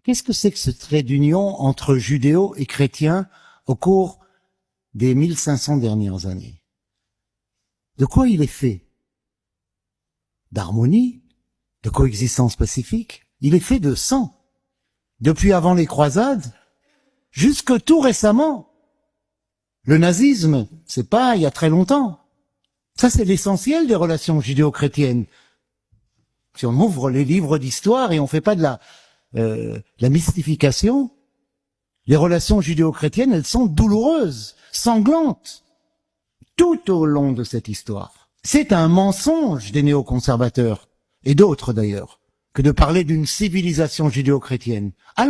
Qu'est-ce que c'est que ce trait d'union entre judéo et chrétiens au cours des 1500 dernières années? De quoi il est fait? D'harmonie, de coexistence pacifique. Il est fait de sang. Depuis avant les croisades, jusque tout récemment. Le nazisme, c'est pas il y a très longtemps. Ça, c'est l'essentiel des relations judéo-chrétiennes. Si on ouvre les livres d'histoire et on fait pas de la mystification, les relations judéo-chrétiennes, elles sont douloureuses, sanglantes, tout au long de cette histoire. C'est un mensonge des néoconservateurs, et d'autres d'ailleurs, que de parler d'une civilisation judéo-chrétienne. À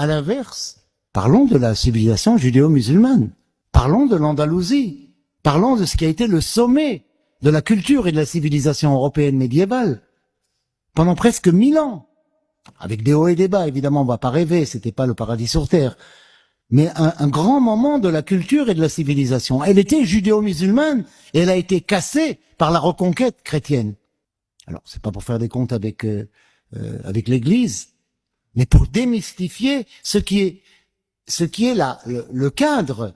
l'inverse, parlons de la civilisation judéo-musulmane. Parlons de l'Andalousie. Parlons de ce qui a été le sommet de la culture et de la civilisation européenne médiévale pendant presque 1000 ans. Avec des hauts et des bas, évidemment, on va pas rêver, c'était pas le paradis sur terre. Mais un grand moment de la culture et de la civilisation. Elle était judéo-musulmane et elle a été cassée par la reconquête chrétienne. Alors, c'est pas pour faire des comptes avec l'Église, mais pour démystifier ce qui est le cadre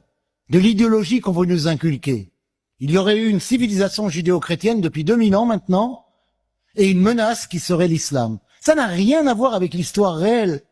de l'idéologie qu'on veut nous inculquer. Il y aurait eu une civilisation judéo-chrétienne depuis 2000 ans maintenant, et une menace qui serait l'islam. Ça n'a rien à voir avec l'histoire réelle.